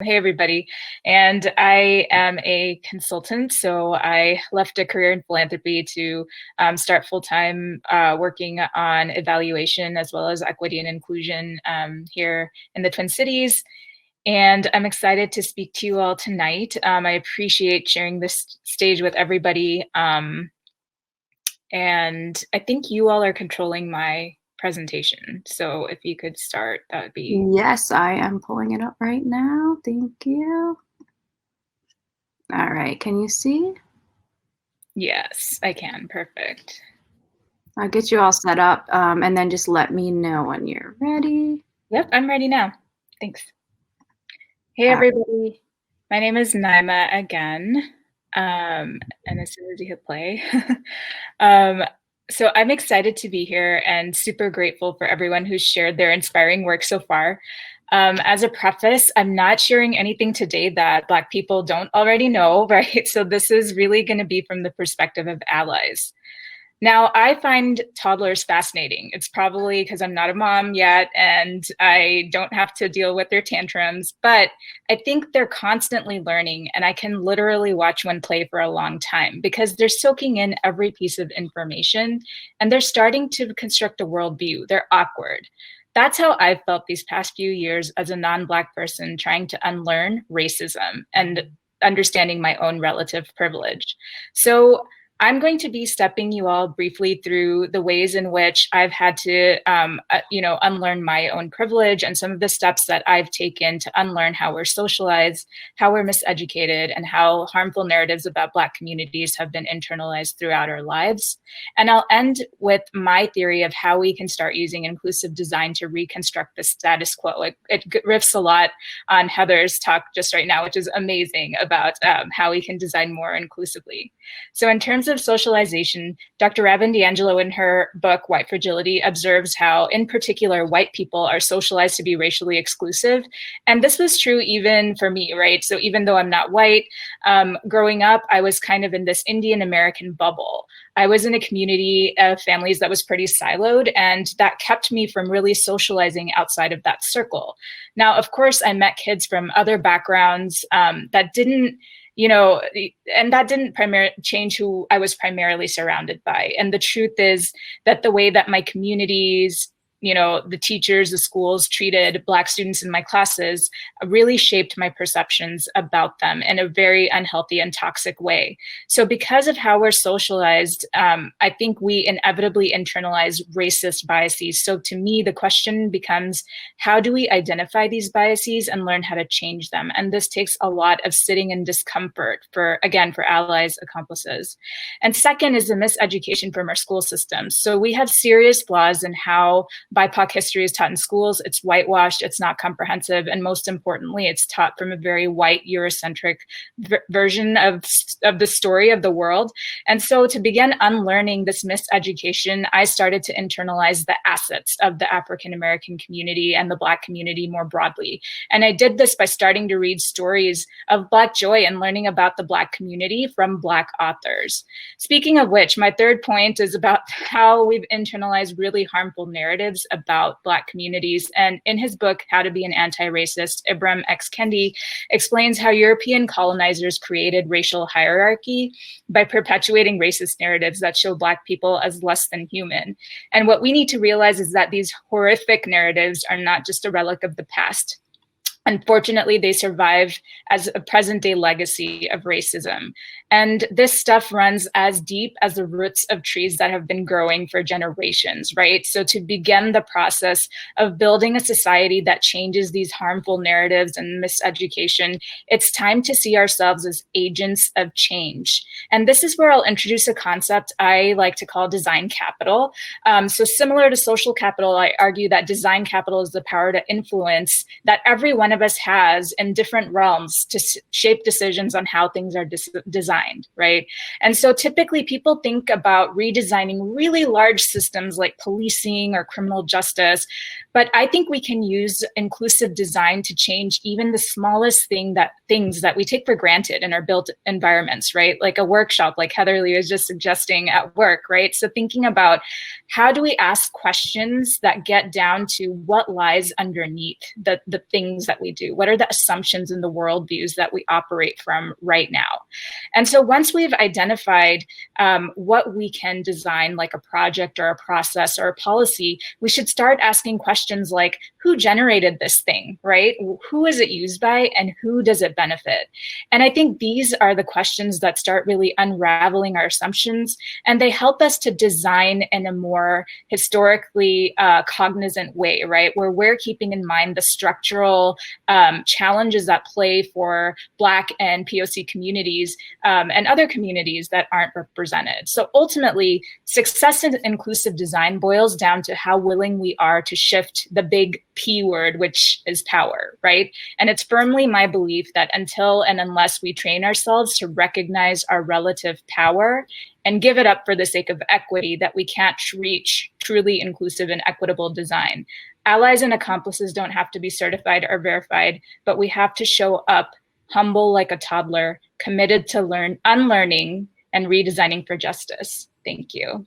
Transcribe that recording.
Hey, everybody. And I am a consultant. So I left a career in philanthropy to start full-time working on evaluation as well as equity and inclusion here in the Twin Cities. And I'm excited to speak to you all tonight. I appreciate sharing this stage with everybody. And I think you all are controlling my presentation. So if you could start, that would be... Yes, I am pulling it up right now. Thank you. All right, can you see? Yes, I can. Perfect. I'll get you all set up and then just let me know when you're ready. Yep, I'm ready now. Thanks. Hey, everybody. My name is Naaima again. And as soon as you hit play. So I'm excited to be here and super grateful for everyone who's shared their inspiring work so far. As a preface, I'm not sharing anything today that Black people don't already know, right? So this is really going to be from the perspective of allies. Now, I find toddlers fascinating. It's probably because I'm not a mom yet and I don't have to deal with their tantrums, but I think they're constantly learning, and I can literally watch one play for a long time because they're soaking in every piece of information and they're starting to construct a worldview. They're awkward. That's how I've felt these past few years as a non-Black person trying to unlearn racism and understanding my own relative privilege. So I'm going to be stepping you all briefly through the ways in which I've had to, unlearn my own privilege and some of the steps that I've taken to unlearn how we're socialized, how we're miseducated, and how harmful narratives about Black communities have been internalized throughout our lives. And I'll end with my theory of how we can start using inclusive design to reconstruct the status quo. It riffs a lot on Heather's talk just right now, which is amazing, about how we can design more inclusively. So in terms of socialization, Dr. Rabin DiAngelo in her book, White Fragility, observes how, in particular, white people are socialized to be racially exclusive. And this was true even for me, right? So even though I'm not white, growing up, I was kind of in this Indian American bubble. I was in a community of families that was pretty siloed, and that kept me from really socializing outside of that circle. Now, of course, I met kids from other backgrounds that didn't, and that didn't change who I was primarily surrounded by. And the truth is that the way that my communities, the teachers, the schools treated Black students in my classes really shaped my perceptions about them in a very unhealthy and toxic way. So because of how we're socialized, I think we inevitably internalize racist biases. So to me, the question becomes, how do we identify these biases and learn how to change them? And this takes a lot of sitting in discomfort for allies, accomplices. And second is the miseducation from our school systems. So we have serious flaws in how BIPOC history is taught in schools. It's whitewashed, it's not comprehensive, and most importantly, it's taught from a very white Eurocentric version of the story of the world. And so to begin unlearning this miseducation, I started to internalize the assets of the African American community and the Black community more broadly. And I did this by starting to read stories of Black joy and learning about the Black community from Black authors. Speaking of which, my third point is about how we've internalized really harmful narratives about Black communities. And in his book, How to Be an Anti-Racist, Ibram X. Kendi explains how European colonizers created racial hierarchy by perpetuating racist narratives that show Black people as less than human. And what we need to realize is that these horrific narratives are not just a relic of the past. Unfortunately, they survive as a present-day legacy of racism. And this stuff runs as deep as the roots of trees that have been growing for generations, right? So to begin the process of building a society that changes these harmful narratives and miseducation, it's time to see ourselves as agents of change. And this is where I'll introduce a concept I like to call design capital. So similar to social capital, I argue that design capital is the power to influence that every one of us has in different realms to shape decisions on how things are designed designed, right? And so typically people think about redesigning really large systems like policing or criminal justice, but I think we can use inclusive design to change even the smallest things that we take for granted in our built environments, right? Like a workshop, like Heatherly was just suggesting at work, right? So thinking about how do we ask questions that get down to what lies underneath the things that we do? What are the assumptions and the worldviews that we operate from right now? And so once we've identified what we can design, like a project or a process or a policy, we should start asking questions like, who generated this thing, right? Who is it used by and who does it benefit? And I think these are the questions that start really unraveling our assumptions, and they help us to design in a more historically cognizant way, right? Where we're keeping in mind the structural challenges at play for Black and POC communities and other communities that aren't represented. So ultimately, success in inclusive design boils down to how willing we are to shift the big P word, which is power, right? And it's firmly my belief that until and unless we train ourselves to recognize our relative power and give it up for the sake of equity, that we can't reach truly inclusive and equitable design. Allies and accomplices don't have to be certified or verified, but we have to show up humble like a toddler, committed to unlearning and redesigning for justice. Thank you.